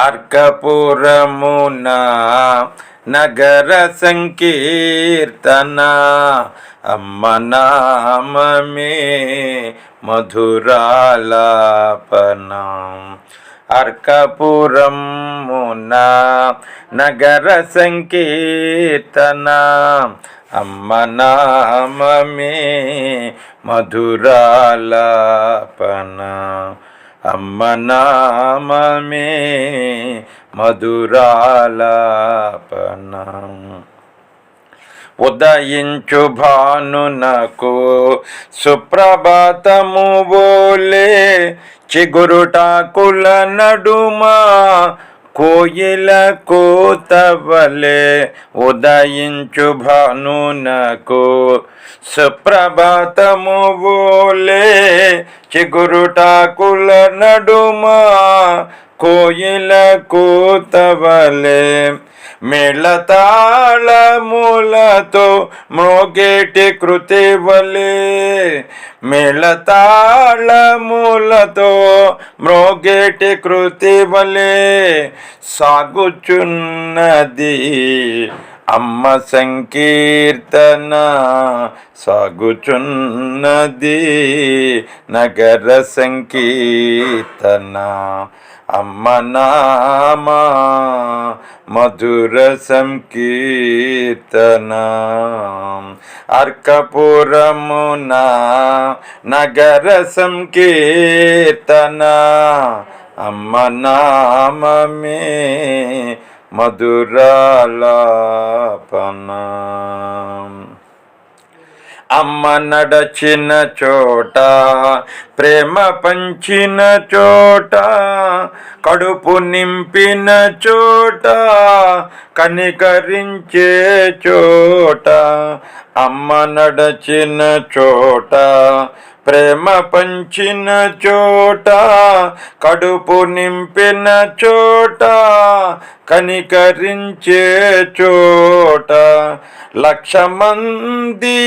అర్కపురమున నగర సంకీర్తన అమ్మ నామమే మధురాలాపన. అర్కపురమున నగర సంకీర్తన అమ్మ నామమే మధురాలాపన. అమ్మ నామమే మధురాలాపన. ఉదయించు భానునకు సుప్రభాతము బోలే చిగురుటాకుల నడుమ కోయిల కూతవలే. ఉదయించు భానునకు సుప్రభాతము బోలే చిగురుటాకుల నడుమ కోయిల కూతవలే. మేళతాళములతో మ్రోగేటి కృతి వలే. మేళతాళములతో మ్రోగేటి కృతి వలే సాగుచున్నది అమ్మ సంకీర్తన. సాగుచున్నది నగర సంకీర్తన. అమ్మ నామ మధుర సంకీర్తన. అర్కపురమున నగర సంకీర్తన అమ్మ నామమే మధురాలాపన. అమ్మ నడచిన చోట ప్రేమ పంచిన చోట కడుపు నింపిన చోట కనికరించే చోట. అమ్మ నడచిన చోట ప్రేమ పంచిన చోట కడుపు నింపిన చోట కనికరించే చోట. 1,00,000 మంది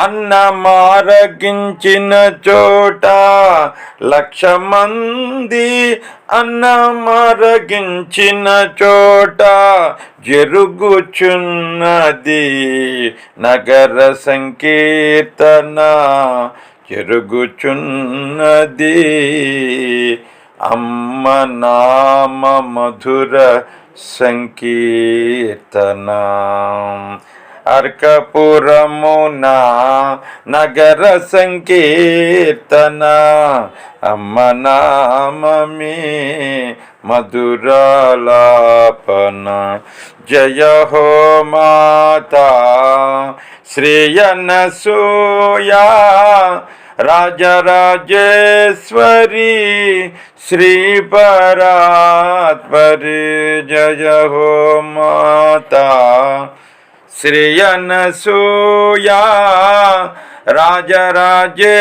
అన్న మారగించిన చోట. 1,00,000 మంది అన్న మారగించిన చోట జరుగుచున్నది నగర సంకీర్తన. జరుగుచున్నది అమ్మ నామ మధుర సంకీర్తన. అర్కపురమున నగర సంకీర్తన అమ్మ నామమే మధురాలాపన. జయ హో మాతా శ్రీయనసూయా రాజరాజేశ్వరి శ్రీపరాత్పరి. జయ హో మాతా శ్రీయనసూయా రాజరాజేశ్వరి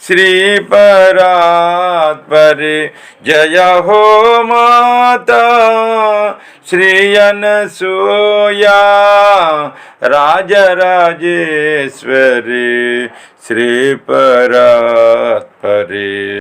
శ్రీపరాత్పరి. జయ హో మాతా శ్రీయనసూయా రాజరాజేశ్వరి శ్రీపరాత్పరి.